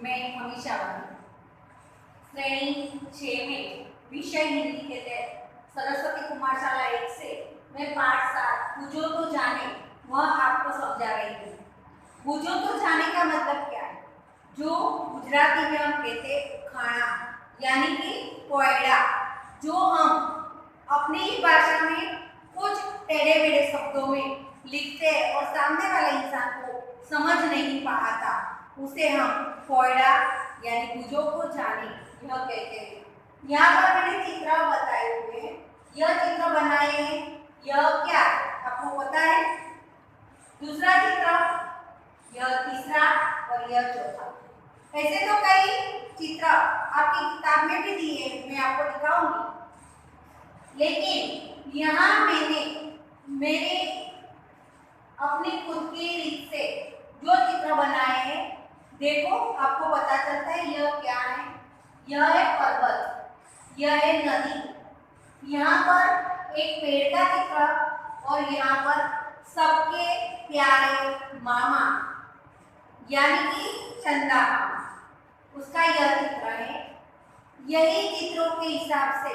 मैं हमेशा श्रेणी 6 में विषय हिंदी के तहत सरस्वती कुमार शाला 1 से मैं पाठ 7 पूछो तो जाने वह आपको समझा रही हूँ। पूछो तो जाने का मतलब क्या है? जो गुजराती में हम कहते हैं खाना यानी कि कोयड़ा, जो हम अपनी ही भाषा में कुछ टेढ़े मेढ़े शब्दों में लिखते हैं और सामने वाले इंसान को समझ नहीं पाता, उसे हम कोयड़ा यानी पूछो को जाने यह कहते हैं। यहाँ पर मैंने चित्र बताए हुए हैं, यह चित्र बनाए हैं, यह क्या आपको पता है? दूसरा चित्र, यह तीसरा और यह चौथा। ऐसे तो कई चित्र आपकी किताब में भी दिए, मैं आपको दिखाऊंगी, लेकिन यहाँ मैंने मेरे अपनी खुद की रीत से जो चित्र बनाए हैं, देखो आपको पता चलता है यह क्या है। यह है पर्वत, यह है नदी, यहाँ पर एक पेड़ का चित्र और यहाँ पर सबके प्यारे मामा यानी कि चंदा मामा, उसका यह चित्र है। यही चित्रों के हिसाब से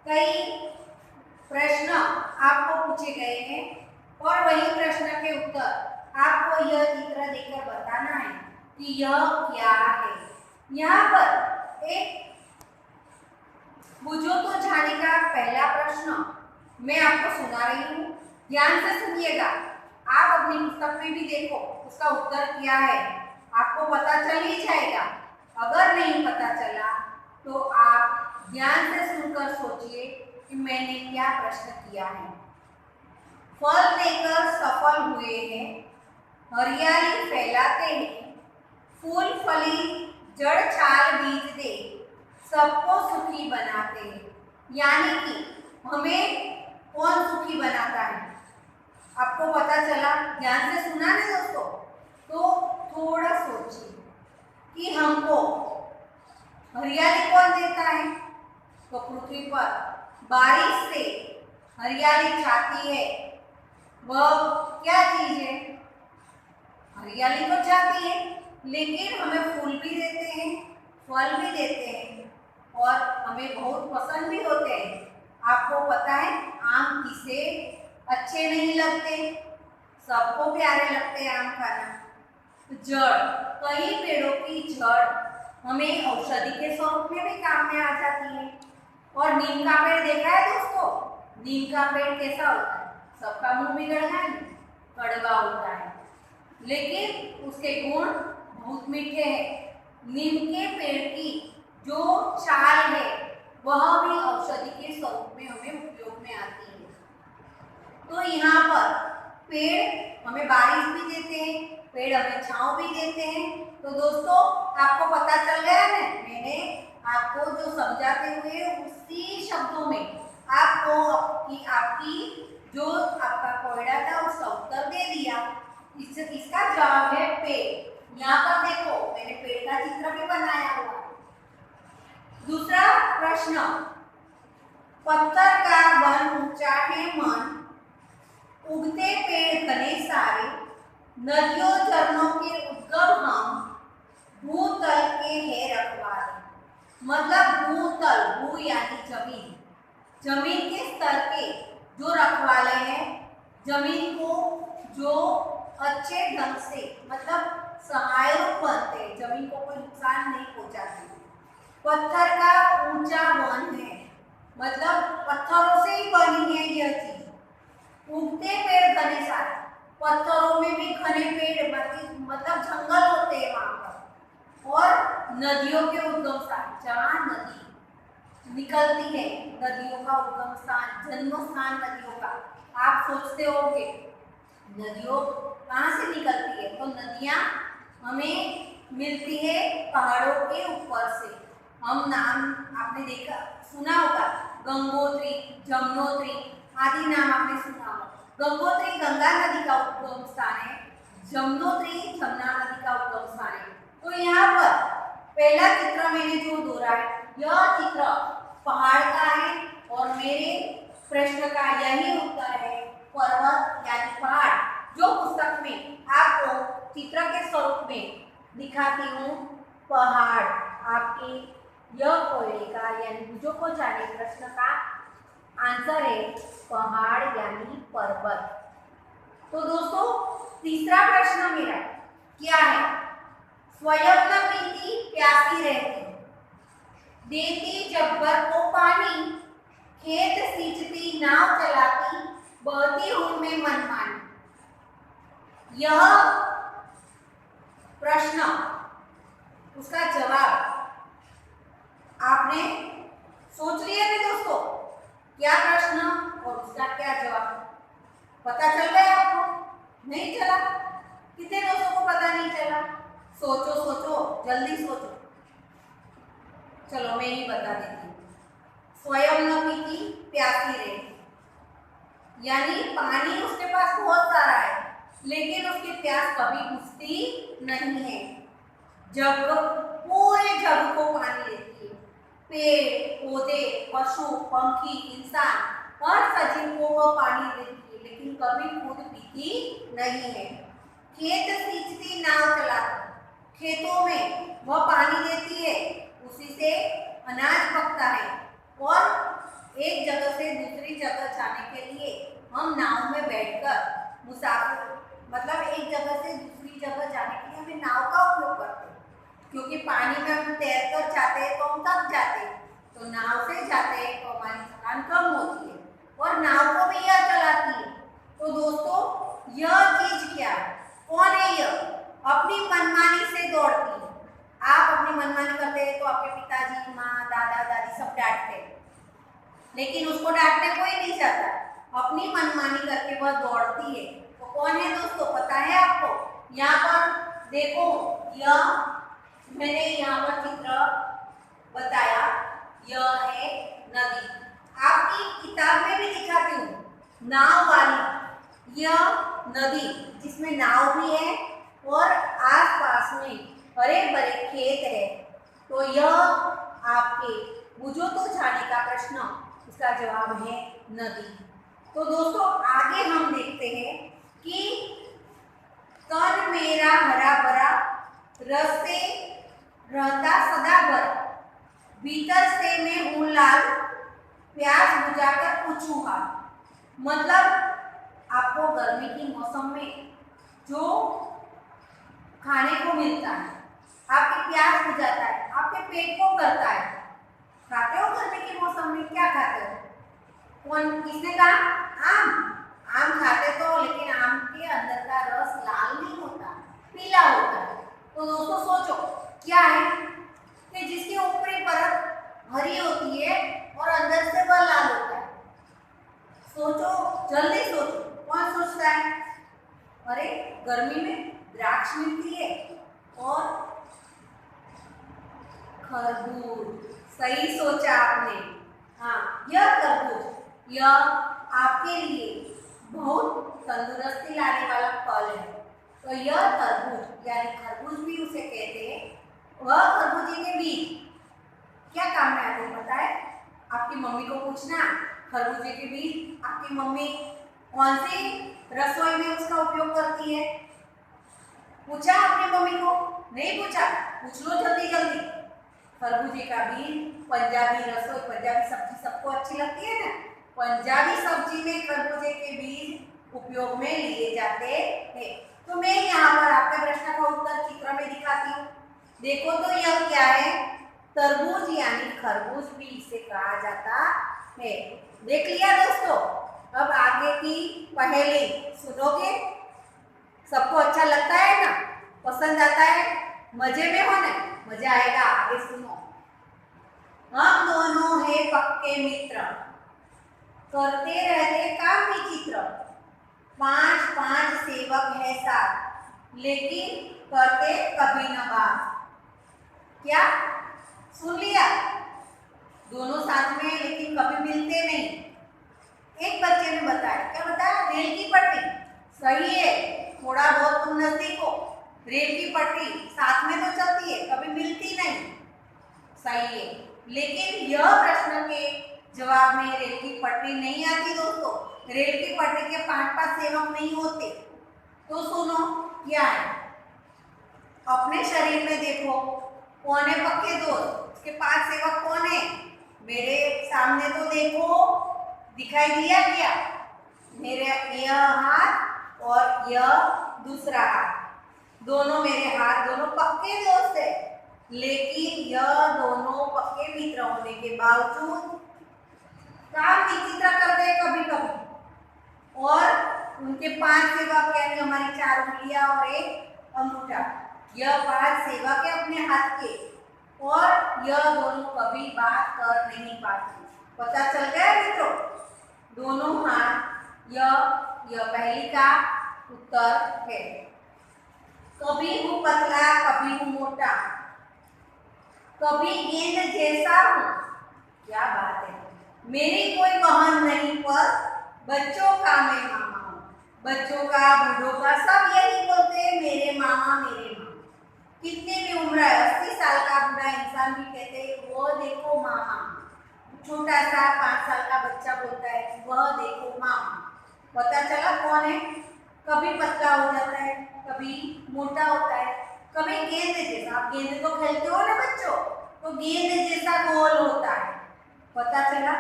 कई प्रश्न आपको पूछे गए हैं और वही प्रश्न के उत्तर आपको यह चित्र देकर बताना है कि यह क्या है। यहाँ पर एक बुझो तो जाने का पहला प्रश्न मैं आपको सुना रही हूँ, ध्यान से सुनिएगा। आप अपनी पुस्तक में भी देखो उसका उत्तर क्या है, आपको पता चल ही जाएगा। अगर नहीं पता चला तो आप ध्यान से सुनकर सोचिए कि मैंने क्या प्रश्न किया है। फल देकर सफल हुए हैं, हरियाली फैलाते हैं, फूल फली जड़ छाल बीज दे, सबको सुखी बनाते हैं। यानी कि हमें कौन सुखी बनाता है? आपको पता चला? ध्यान से सुना ना दोस्तों, तो थोड़ा सोचिए कि हमको हरियाली कौन देता है? तो पृथ्वी पर बारिश से हरियाली छाती है, वह क्या चीज है? हरियाली तो छाती है, लेकिन हमें फूल भी देते हैं, फल भी देते हैं और हमें बहुत पसंद भी होते हैं। आपको पता है आम किसे अच्छे नहीं लगते? सबको प्यारे लगते हैं आम खाना। जड़, कई पेड़ों की जड़ हमें औषधि के स्वरूप में भी काम में आ जाती है। और नीम का पेड़ देखा है दोस्तों? नीम का पेड़ कैसा होता है? सबका मुंह बिगड़ना है, कड़वा होता है, लेकिन उसके गुण बहुत मीठे हैं। नीम के पेड़ की जो छाल है वह भी औषधि के स्वरूप में हमें उपयोग में आती है। तो यहाँ पर पेड़ हमें बारिश भी देते हैं, पेड़ हमें छांव भी देते हैं। तो दोस्तों आपको पता चल गया ना, मैंने आपको जो समझाते हुए उसी शब्दों में आपको आपकी जो आपका कोयड़ा था उसका उत्तर दे दिया। इसका जवाब है पेड़। यहाँ पर देखो मैंने पेड़ का चित्र भी बनाया हुआ है। दूसरा प्रश्न, पत्थर का बन ऊंचा है मन, उगते पेड़ घने सारे, नदियों झरनों के उद्गम हम, भूतल के है रखवाले। मतलब भूतल, भू यानी जमीन, जमीन के स्तर के जो रखवाले हैं, जमीन को जो अच्छे ढंग से मतलब सहायक बनते, जमीन को कोई नुकसान नहीं पहुंचाते। पत्थर का ऊंचा वन है, मतलब पत्थरों से ही बनी है यह चीज। उगते पेड़ घने सारे, पत्थरों में भी घने पेड़ मतलब जंगल होते हैं वहां पर। और नदियों के उद्गम स्थान, जहाँ नदी निकलती है, नदियों का उद्गम स्थान, जन्म स्थान नदियों का। आप सोचते हो कि नदियों कहाँ से निकलती है? तो नदियाँ हमें मिलती है पहाड़ों के ऊपर से। हम नाम आपने देखा सुना होगा, गंगोत्री, जमुनोत्री आदि नाम आपने सुना होगा। गंगोत्री गंगा नदी का उद्गम स्थान है, जमुनोत्री जमुना नदी का उद्गम स्थान है। तो यहाँ पर पहला चित्र मैंने जो दौरा है, यह चित्र पहाड़ का है और मेरे प्रश्न का यही उत्तर है पर्वत यानी पहाड़। जो पुस्तक में आपको चित्र के स्वरूप में दिखाती हूँ पहाड़। आपके यह कोयले का यानी भुजों को जाने प्रश्न का आंसर है पहाड़ यानी पर्वत। तो दोस्तों तीसरा प्रश्न मेरा क्या है? स्वयं न पीती प्यासी रहती, देती जब्बर को पानी, खेत सींचती नाव चलाती, बहती हूं मैं मनमानी। यह प्रश्न उसका जवाब आपने सोच लिया है दोस्तों? क्या प्रश्न और उसका क्या जवाब पता चल गया आपको? नहीं चला? कितने दोस्तों को पता नहीं चला? सोचो सोचो, जल्दी सोचो। चलो मैं ही बता देती हूँ। स्वयं न पीती प्यासी रहती, यानी पानी उसके पास बहुत सारा है लेकिन उसकी प्यास कभी बुझती नहीं है। जग पूरे जग को पानी देती है। पेड़ पौधे पशु पंखी इंसान हर सजीव को वह पानी देती है लेकिन कभी खुद पीती नहीं है। खेत सींचती नाव चलाती, खेतों में वह पानी देती है, उसी से अनाज पकता है और एक जगह से दूसरी जगह जाने के लिए हम नाव में बैठकर मुसाफिर मतलब एक जगह से दूसरी जगह जाने के लिए हमें नाव का उपयोग करते हैं, क्योंकि पानी में हम तैरकर जाते हैं तो हम थक जाते हैं, तो नाव से जाते हैं तो हमारी थकान कम होती है और नाव को भी यह चलाती है। तो दोस्तों यह चीज क्या है? कौन है यह? अपनी मनमानी से दौड़ती है। आप अपनी मनमानी करते हैं तो आपके पिताजी माँ दादा दादी सब डांटते हैं, लेकिन उसको डांटने कोई नहीं चाहता, अपनी मनमानी करके वह दौड़ती है। तो कौन है दोस्तों, पता है आपको? यहाँ पर देखो, यह मैंने यहाँ पर चित्र बताया, यह है नदी। आपकी किताब में भी दिखाती हूँ नाव वाली यह नदी, जिसमें नाव भी है और आसपास में हरे भरे खेत है। तो यह आपके बुझो तो जाने का प्रश्न, इसका जवाब है नदी। तो दोस्तों आगे हम देखते हैं कि तन मेरा हरा भरा, रस से रहता सदा भरा, भीतर से मैं हूं लाल, प्यास बुझाकर पूछूं हाल। मतलब आपको गर्मी के मौसम में जो खाने को मिलता है, आपकी प्यास बुझाता है, आपके पेट को भरता है। खाते हो गर्मी के मौसम में? क्या खाते हो? कौन किसने कहा? आम। आम खाते तो, लेकिन आम के अंदर का रस लाल नहीं होता, पीला होता है। तो दोस्तों सोचो क्या है कि जिसकी ऊपरी परत हरी होती है और अंदर से वह लाल होता है। सोचो, जल्दी सोचो, कौन सोचता है? अरे गर्मी में द्राक्ष मिलती है और खरबूज। सही सोचा आपने। हाँ, यह तरबूज यह आपके लिए बहुत तंदुरुस्ती लाने वाला फल है। तो यह तरबूज यानी खरबूज भी उसे कहते हैं। वह खरबूजे के बीज क्या काम में आते हैं पता है? आपकी मम्मी को पूछना, खरबूजे के बीज आपकी मम्मी कौन सी रसोई में उसका उपयोग करती है? पूछा अपनी मम्मी को? नहीं पूछा? पूछ लो जल्दी जल्दी। खरबूजे का बीज पंजाबी रसोई, पंजाबी सब्जी सबको अच्छी लगती है ना, पंजाबी सब्जी में खरबूजे के बीज उपयोग में लिए जाते हैं। तो मैं यहाँ पर आपके प्रश्न का उत्तर चित्र में दिखाती हूँ। देखो तो यह क्या है? तरबूज यानी खरबूज भी इसे कहा जाता है। देख लिया दोस्तों? अब आगे की पहेली सुनोगे? सबको अच्छा लगता है ना? पसंद आता है? मजे में हो ना? मजा आएगा। आगे सुनो। हम दोनों हैं पक्के मित्र, करते रहते काम विचित्र, 5 सेवक है साथ, लेकिन करते कभी न बात। क्या सुन लिया? दोनों साथ में लेकिन कभी मिलते नहीं। एक बच्चे ने बताया, क्या बताया? रेल की पटरी। सही है, थोड़ा बहुत तुम नजदीक हो। रेल की पटरी साथ में तो चलती है, कभी मिलती नहीं। सही है, लेकिन यह प्रश्न के जवाब में रेल की पटरी नहीं आती दोस्तों। रेल की पटरी के 5 सेवक नहीं होते। तो सुनो क्या है? अपने शरीर में देखो, कौन है पक्के दोस्त? उसके 5 सेवक कौन है? मेरे सामने तो देखो, दिखाई दिया क्या? मेरे यह हाथ और यह दूसरा हाथ, दोनों मेरे हाथ दोनों पक्के दोस्त है। लेकिन यह दोनों पक्के मित्र होने के बावजूद काम विचित्र करते हैं कभी कभी। और उनके 5 सेवक यानी हमारी 4 उंगलियां और एक अंगूठा, यह 5 सेवक है अपने हाथ के, और यह दोनों कभी बात कर नहीं पाते। पता चल गया मित्रों? दोनों हाथ, यह पहली का उत्तर है। कभी हूँ पतला कभी हूँ मोटा, कभी गेंद जैसा हूँ। क्या बात है! मेरी कोई बहन नहीं पर बच्चों का मैं मामा हूँ। बच्चों का बूढ़ों का सब यही बोलते हैं, मेरे मामा मेरे मामा। कितनी भी उम्र है, 80 साल का बूढ़ा इंसान भी कहते हैं वो देखो मामा। छोटा सा 5 साल का बच्चा बोलता है वह देखो मामा। पता चला कौन है? कभी पतला हो जाता है, कभी मोटा होता है, कभी गेंद जैसा। आप गेंद तो खेलते हो ना बच्चों, तो गेंद जैसा गोल होता है। पता चला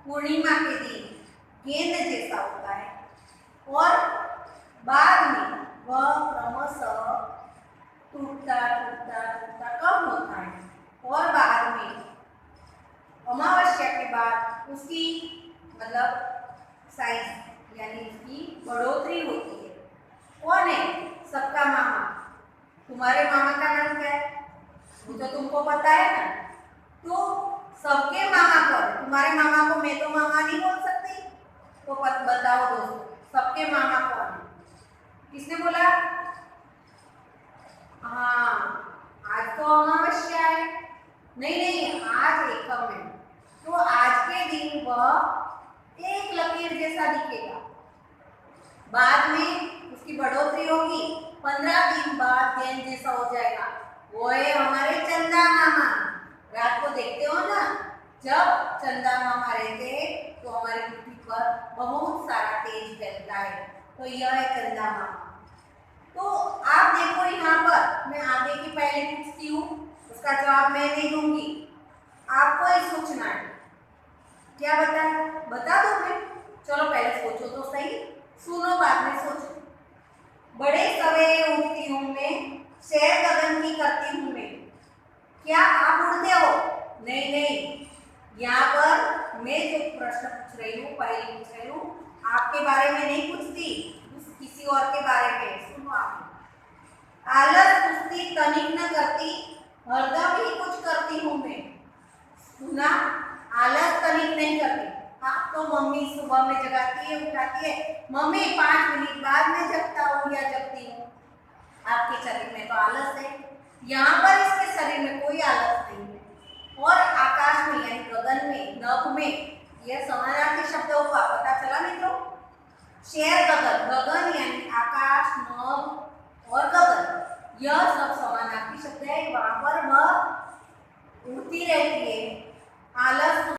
पूर्णिमा के दिन गेंद जैसा होता है, और बाद में वह क्रमशः टूटता टूटता टूटता कम होता है, और बाद में अमावस्या के बाद उसकी मतलब साइज यानी उसकी बढ़ोतरी होती है। कौन है सबका मामा? तुम्हारे मामा का नाम क्या है? वो तो तुमको पता है ना। तो सबके मामा कौन? तुम्हारे मामा को मैं तो मामा नहीं बोल सकती, तो बताओ दोस्तों, सबके मामा कौन है? किसने बोला? हाँ, आज तो अमावस्या है। नहीं, आज एकम है, तो आज के दिन वह एक लकीर जैसा दिखेगा। बाद में उसकी बढ़ोतरी होगी, 15 दिन बाद गेंद जैसा हो जाएगा। वो है हमारे चंदा मामा। रात को देखते हो ना, जब चंदा मामा रहते हैं तो हमारी पृथ्वी पर बहुत सारा तेज फैलता है, तो यह है चंदा मामा। तो आप देखो यहाँ पर, मैं आगे की पहले पूछती हूँ, उसका जवाब मैं नहीं दूंगी, आपको ही सोचना है। क्या बता दो मैं? चलो पहले सोचो तो सही, सुनो बाद में सोचो। बड़े सवेरे उठती हूँ मैं, सैर गगन की करती हूँ मैं। क्या आप उड़ते हो? नहीं, यहाँ पर मैं जो प्रश्न पूछ रही हूँ, पहले पूछ रही हूँ, आपके बारे में नहीं पूछती, किसी और के बारे में। सुनो आप। आलस कुश्ती तनिक न करती, हरदम ही कुछ करती हूँ मैं। सुना? आलस तनिक नहीं करती। हाँ, तो मम्मी सुबह में जगाती है, उठाती है, मम्मी 5 मिनट बाद में जगता हूँ या जगती हूँ। आपके शरीर में तो आलस है, यहाँ पर इसके शरीर में कोई आलस नहीं है। और आकाश में यानी गगन में, नभ में, यह समानार्थी शब्द हुआ। पता चला मित्रों? शेर गगन, गगन यानी आकाश, नभ और गगन, यह सब समानार्थी शब्द है। वहां पर वह उड़ती रहती है। आलस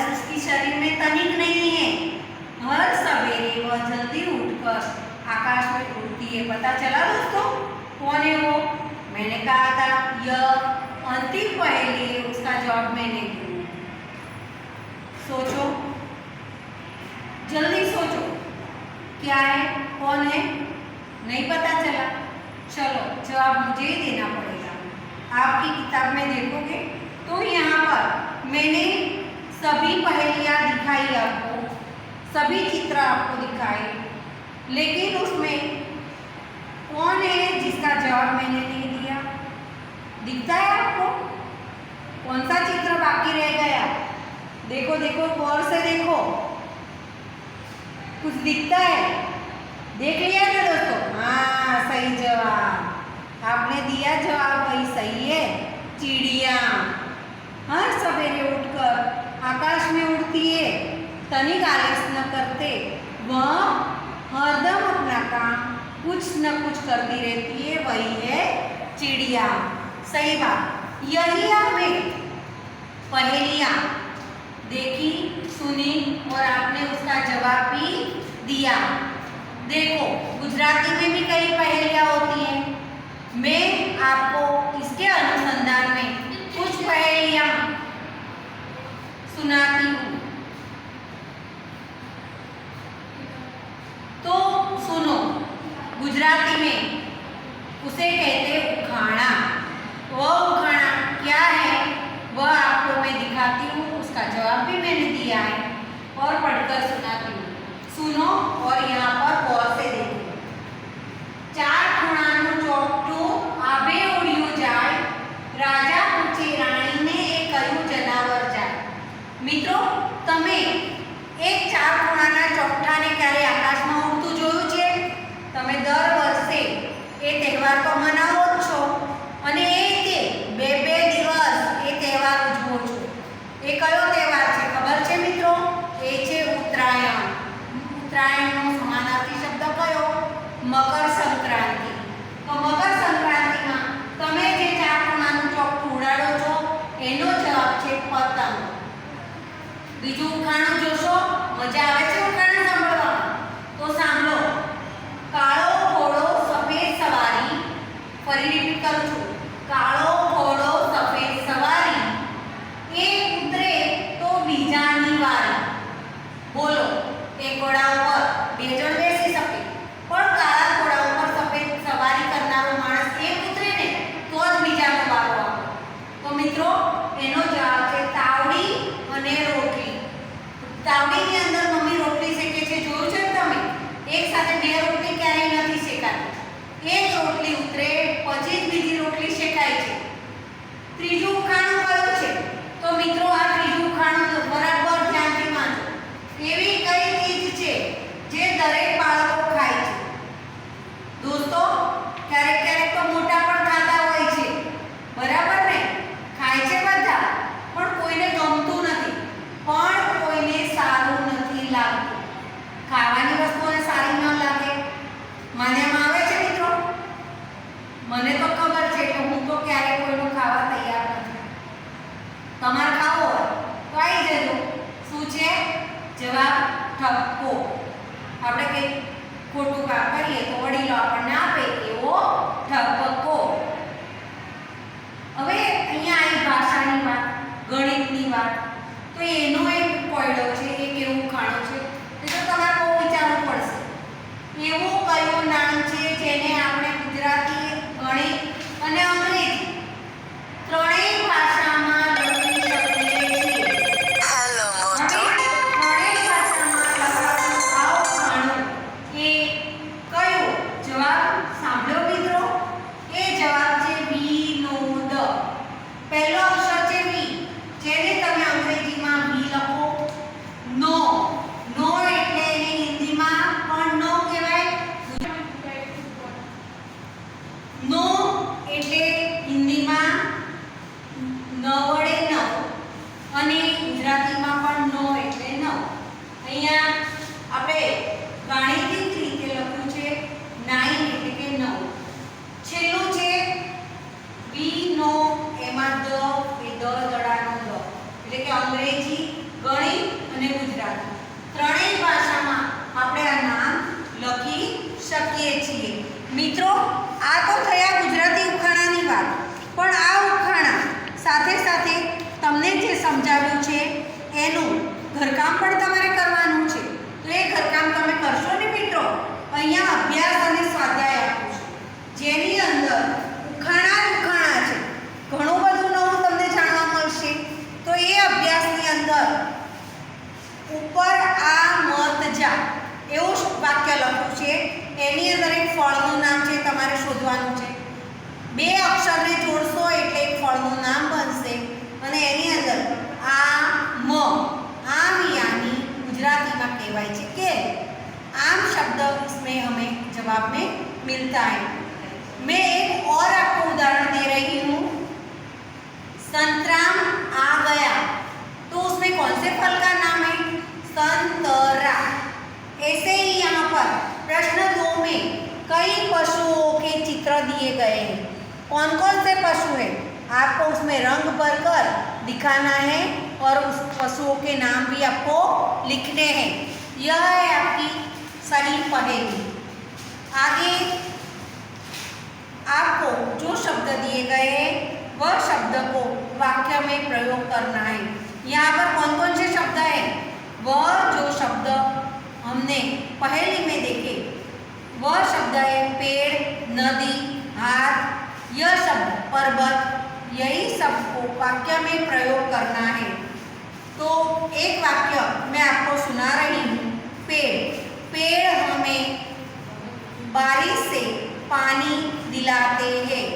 उसकी शरीर में तनिक नहीं है। हर सवेरे वह जल्दी उठकर आकाश में उड़ती है। पता चला दोस्तों कौन है वो? मैंने कहा था यह अंतिम पहेली है, उसका जवाब मैंने दिया। सोचो, जल्दी सोचो, क्या है, कौन है? नहीं पता चला? चलो जवाब मुझे ही देना पड़ेगा। आपकी किताब में देखोगे तो यहाँ पर मैंने सभी पहेलियाँ दिखाई आपको, सभी चित्र आपको दिखाए, लेकिन उसमें कौन है जिसका जवाब मैंने नहीं दिया? दिखता है आपको? कौन सा चित्र बाकी रह गया? देखो गौर से देखो, कुछ दिखता है? देख लिया ना दोस्तों? हाँ, सही जवाब आपने दिया, जवाब वही सही है। चिड़िया हर सवेरे उठकर आकाश में उड़ती है, तनिक आलस न करते, वह हरदम अपना काम कुछ न कुछ करती रहती है, वही है चिड़िया। सही बात। यही हमने पहेलियाँ देखी, सुनी और आपने उसका जवाब भी दिया। देखो गुजराती में भी कई पहेलियाँ होती हैं, मैं आपको इसके अनुसंधान में कुछ पहेलियां सुनाती हूँ। तो सुनो। गुजराती में उसे कहते उखाड़ा। वह उखाड़ा क्या है वह आपको मैं दिखाती हूँ, उसका जवाब भी मैंने दिया है और पढ़कर सुनाती हूँ। सुनो और यहाँ पर गौर से देखो। चार ખૂણાનું ચોકઠું આભે ઉડ્યું જાય, રાજા પૂછે રાણીને એ કયું જનાવર જાય। મિત્રો, તમે એક ચાર ખૂણાના ચોકઠાને ક્યારે આકાશમાં ઉડતું જોયું છે? તમે દર વર્ષે એ તહેવાર તો મનાવો જ છો અને એ બે દિવસ એ તહેવાર ઉજવો છો। એ કયો તહેવાર છે ખબર છે મિત્રો? એ છે ઉત્તરાયણ। ઉત્તરાયણનો સમાનાર્થી શબ્દ કયો? મકર સંક્રાંતિ। તો મકર સંક્રાંતિમાં તમે જે ચાર ખૂણાનું ચોકઠું ઉડાડો છો એનો જવાબ છે પતંગ। બીજું ઉખાણું જોશો? મજા આવે છે ઉખાણ સાંભળવામાં? તો સાંભળો। કાળો ઘોડો સફેદ સવારી, ફરી રિપીટ કરું છું। કાળો ઘોડો સફેદ સવારી, એક ઉતરે તો બીજાની વારી। બોલો, એક ઘોડા ઉપર બે જણ બેસી શકે, પણ કાળા ઘોડા ઉપર સફેદ સવારી કરનારો માણસ એક ઉતરે ને તો જ બીજાનો વારો આવે। તો મિત્રો, એનો જવાબ છે તાવડી અને રોટલી। તાવડીની અંદર મમ્મી રોટલી શેકે છે, જોયું છે તમે? એક સાથે બે રોટલી ક્યારેય નથી શેકાતી। એક રોટલી ઉતરે પછી જ બીજી રોટલી શેકાય છે। ત્રીજું ઉખાણું કયું છે? તો મિત્રો, આ ત્રીજું ઉખાણું બરાબર ધ્યાનથી વાંચો। એવી કઈ ચીજ છે જે દરેક બાળકો ખાય છે? દોસ્તો, ક્યારેક ક્યારેક તો મોટા પણ ખાતા હોય છે, બરાબર ને? ખાય છે બધા, પણ કોઈને ગમતું નથી, પણ કોઈને સારું નથી લાગતું। ખાવાની વસ્તુઓને સારી ન લાગે માન્યામાં આવે છે મિત્રો? મને તો ખબર છે કે હું તો ક્યારેય કોઈનું ખાવા તૈયાર નથી। તમારે ખાવો હોય તો આવી જજો। શું છે જવાબ? ઠપકો। આપણે કંઈક ખોટું કામ કરીએ તો વડીલો આપણને આપે એવો ઠપકો। હવે અહીંયા આવી ભાષાની વાત, ગણિતની વાત, તો એનો એક કોયડો છે, એક એવું ખાણો છે એ તો તમારે બહુ વિચારવું પડશે। એવું કયું નામ છે જેને આપણે ગુજરાતી, ગણિત અને અંગ્રેજી ત્રણેય ભાષામાં લખી શકીએ છીએ? હેલો મોટો। ત્રણેય ભાષામાં લખાતું આ ખાણું એ કયું? જવાબ સાંભળો મિત્રો, એ જવાબ છે વિનોદ। પહેલો અક્ષર છે વી, જેને તમે અંગ્રેજીમાં વી લખો। નો, નો એટલે એને હિન્દીમાં પણ નો કહેવાય। નો એટલે હિન્દીમાં ન વડે નવ અને ગુજરાતીમાં પણ નો એટલે નવ। અહીંયા આપણે ગાણિતિક રીતે લખ્યું છે 9 એટલે કે 9। છેલ્લું છે વી નો, એમાં દ એ દડાનો દ, એટલે કે અંગ્રેજી, ગણિત અને ગુજરાતી ત્રણેય ભાષામાં આપણે આ નામ લખી શકીએ છીએ। મિત્રો, આ તો થયા ગુજરાતી ઉખાણાની વાત, પણ આ ઉખાણા સાથે સાથે તમને જે સમજાવ્યું છે એનું ઘરકામ પણ તમારે કરવાનું છે। તો એ ઘરકામ તમે કરશો ને મિત્રો? અહીંયા અભ્યાસ અને સ્વાધ્યાય આપ્યું છે, જેની અંદર ઉખાણા છે, ઘણું બધું નવું તમને જાણવા મળશે। તો એ અભ્યાસની અંદર ઉપર આ મત જા એવું વાક્ય લખ્યું છે, એની અંદર એક ફળનું નામ છે, તમારે શોધવાનું છે। બે અક્ષરને જોડશો એટલે એક ફળનું નામ બનશે અને એની અંદર આમ, आम यानी गुजराती में कहवाय छे के आम शब्द इसमें हमें जवाब में मिलता है। मैं एक और आपको उदाहरण दे रही हूँ। संतराम आ गया, तो उसमें कौन से फल का नाम है? संतरा। ऐसे ही यहाँ पर प्रश्न 2 में कई पशुओं के चित्र दिए गए हैं। कौन कौन से पशु हैं आपको उसमें रंग भरकर दिखाना है और उस पशुओं के नाम भी आपको लिखने हैं। यह है आपकी सही पहेली। आगे आपको दिए गए हैं वह शब्द को वाक्य में प्रयोग करना है। यहाँ पर कौन कौन से शब्द हैं? वह जो शब्द हमने पहेली में देखे वह शब्द है पेड़, नदी, हाथ, यह शब्द पर्वत, यही सब को वाक्य में प्रयोग करना है। तो एक वाक्य मैं आपको सुना रही हूँ। पेड़ हमें बारिश से पानी दिलाते हैं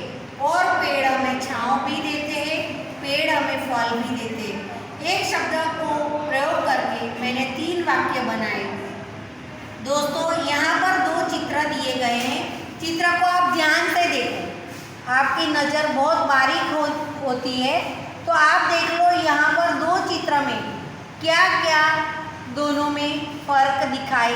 और पेड़ हमें छांव भी देते हैं, पेड़ हमें फल भी देते हैं। एक शब्द को प्रयोग करके मैंने 3 वाक्य बनाए। दोस्तों यहाँ पर 2 चित्र दिए गए हैं। चित्र को आप ध्यान से देखो, आपकी नज़र बहुत बारीक होती है, तो आप देख लो यहाँ पर 2 चित्र में क्या क्या दोनों में फर्क दिखाई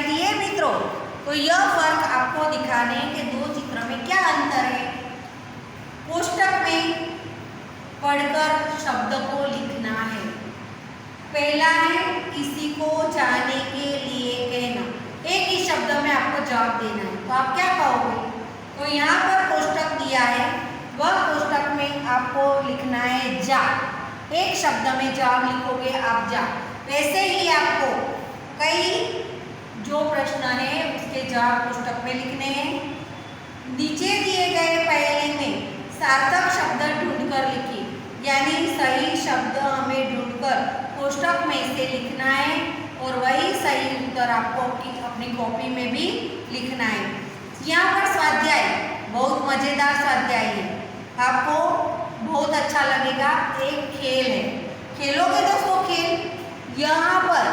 दिए मित्रों। तो यह फर्क आपको दिखाने के 2 चित्र में क्या अंतर है। कोष्टक में पढ़कर शब्द को लिखना है। पहला है किसी को जाने के लिए कहना, एक ही शब्द में आपको जवाब देना है, तो आप क्या कहोगे? तो यहाँ पर कोष्टक दिया है, वह कोष्टक में आपको लिखना है जा। एक शब्द में जवाब लिखोगे आप जा। वैसे ही आपको कई जो प्रश्न है उसके जवाब कोष्टक में लिखने हैं। नीचे दिए गए पहेली में सार्थक शब्द ढूंढकर लिखिए, यानी सही शब्द हमें ढूंढकर कोष्टक में से लिखना है और वही सही उत्तर आपको अपनी कॉपी में भी लिखना है। यहाँ पर स्वाध्याय बहुत मज़ेदार स्वाध्याय है, आपको बहुत अच्छा लगेगा। एक खेल है, खेलोगे दोस्तों खेल। यहाँ पर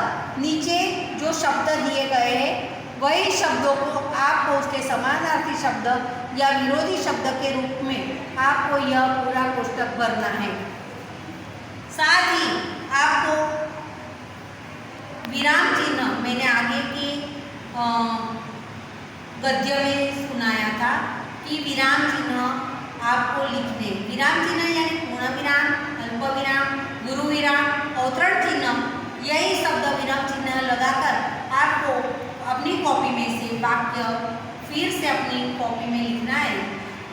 नीचे जो शब्द दिए गए हैं वही शब्दों को आपको उसके समानार्थी शब्द या विरोधी शब्द के रूप में आपको यह पूरा कोष्टक भरना है। साथ ही आपको विराम चिन्ह मैंने आगे की गद्य में सुनाया था कि विराम चिन्ह आपको लिखने। विराम चिन्ह यानी पूर्ण विराम, अल्प विराम, गुरु विराम, अवतरण चिन्ह, यही शब्द विराम चिन्ह लगाकर आपको अपनी कॉपी में से वाक्य फिर से अपनी कॉपी में लिखना है।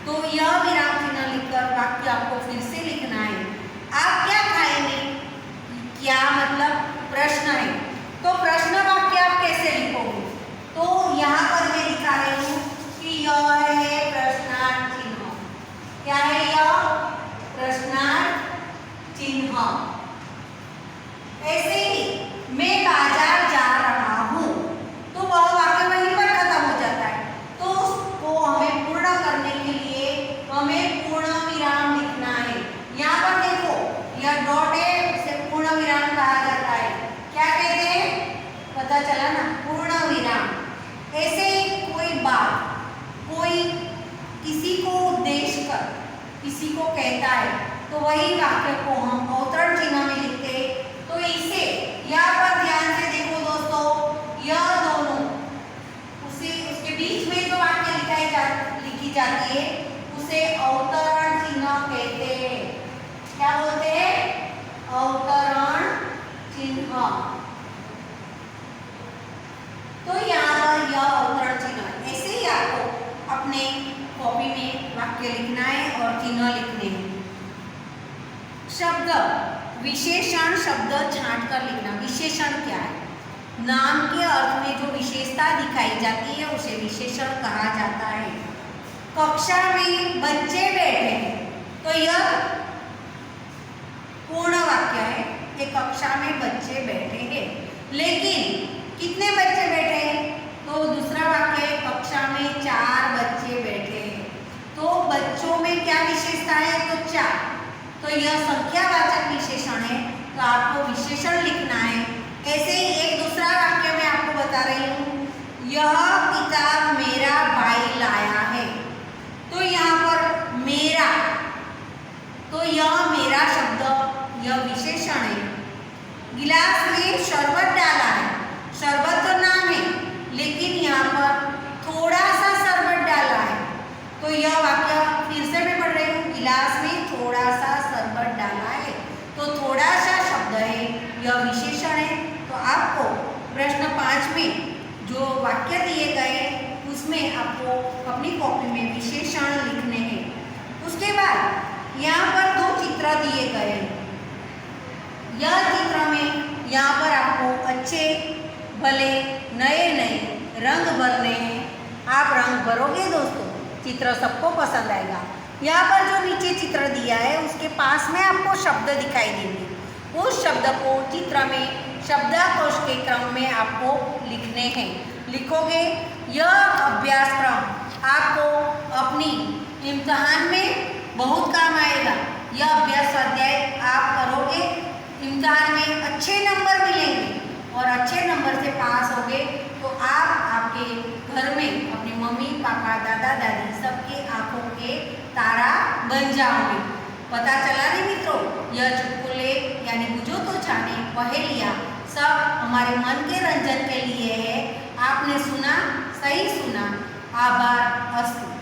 तो यह विराम चिन्ह लिखकर वाक्य आपको फिर से लिखना है। आप क्या खाएंगे? क्या मतलब प्रश्न है, तो प्रश्न वाक्य आप कैसे लिखोगे? तो यहाँ पर मैं दिखा रही हूँ कि यह है प्रश्नार्थ चिन्ह। क्या है यह? प्रश्नार्थ चिन्ह। ऐसे ही मैं बाजार जा रहा हूँ, तो वह वाक्य वहीं पर खत्म हो जाता है। तो उसको हमें पूर्ण करने के लिए हमें पूर्ण विराम लिखना है। यहाँ पर देखो यह डॉट है, उसे पूर्ण विराम कहा जाता है। क्या कहते हैं? पता चला ना, पूर्ण विराम। ऐसे ही कोई बात, कोई किसी को उद्देश्य कर किसी को कहता है, तो वही वाक्य को हम अवतरण चिन्ह में लिखते हैं। तो इसे यहाँ पर ध्यान से देखो दोस्तों, यह दोनों उसके बीच में जो वाक्य लिखी जाती है उसे अवतरण चिन्ह कहते हैं। क्या बोलते हैं? अवतरण चिन्ह। तो यहाँ पर यह अवतरण चिन्ह। ऐसे ही आपको अपने कॉपी में वाक्य लिखना है और चिन्ह लिखने हैं। शब्द विशेषण शब्द छांट कर लिखना। विशेषण क्या है? नाम के अर्थ में जो विशेषता दिखाई जाती है उसे विशेषण कहा जाता है। कक्षा में बच्चे बैठे हैं, तो यह पूर्ण वाक्य है कि कक्षा में बच्चे बैठे हैं। लेकिन कितने बच्चे बैठे हैं? तो दूसरा वाक्य है कक्षा में 4 बच्चे बैठे हैं। तो बच्चों में क्या विशेषता है? तो 4। तो यह संख्यावाचक विशेषण है, तो आपको विशेषण लिखना है। ऐसे ही एक दूसरा वाक्य मैं आपको बता रही हूँ, यह किताब मेरा भाई लाया है। तो यहाँ पर मेरा, तो यह मेरा शब्द यह विशेषण है। गिलास में शरबत डाला है, शरबत तो नाम है, लेकिन यहाँ पर थोड़ा सा शरबत डाला है। तो यह वाक्य फिर से मैं पढ़ रही हूँ, गिलास में थोड़ा सा शरबत डाला है। तो थोड़ा सा शब्द है, यह विशेषण है। तो आपको प्रश्न 5 में जो वाक्य दिए गए उसमें आपको अपनी कॉपी में विशेषण लिखना उसके बाद यहाँ पर दो चित्र दिए गए हैं। यह चित्र में यहाँ पर आपको अच्छे भले नए नए रंग भरने हैं। आप रंग भरोगे दोस्तों, चित्र सबको पसंद आएगा। यहाँ पर जो नीचे चित्र दिया है उसके पास में आपको शब्द दिखाई देंगे। उस शब्द को चित्र में शब्दकोश के क्रम में आपको लिखने हैं। लिखोगे, यह अभ्यासक्रम आपको अपनी इम्तिहान में बहुत काम आएगा। यह अभ्यास स्वाध्याय आप करोगे, इम्तिहान में अच्छे नंबर मिलेंगे और अच्छे नंबर से पास होगे तो आप आपके घर में अपने मम्मी पापा दादा दादी सबके आंखों के तारा बन जाओगे। पता चला नहीं मित्रों, यह चुटकुले यानी बुझो तो जाने पहेलियाँ सब हमारे मन के रंजन के लिए है। आपने सुना, सही सुना। आभार अस्तु।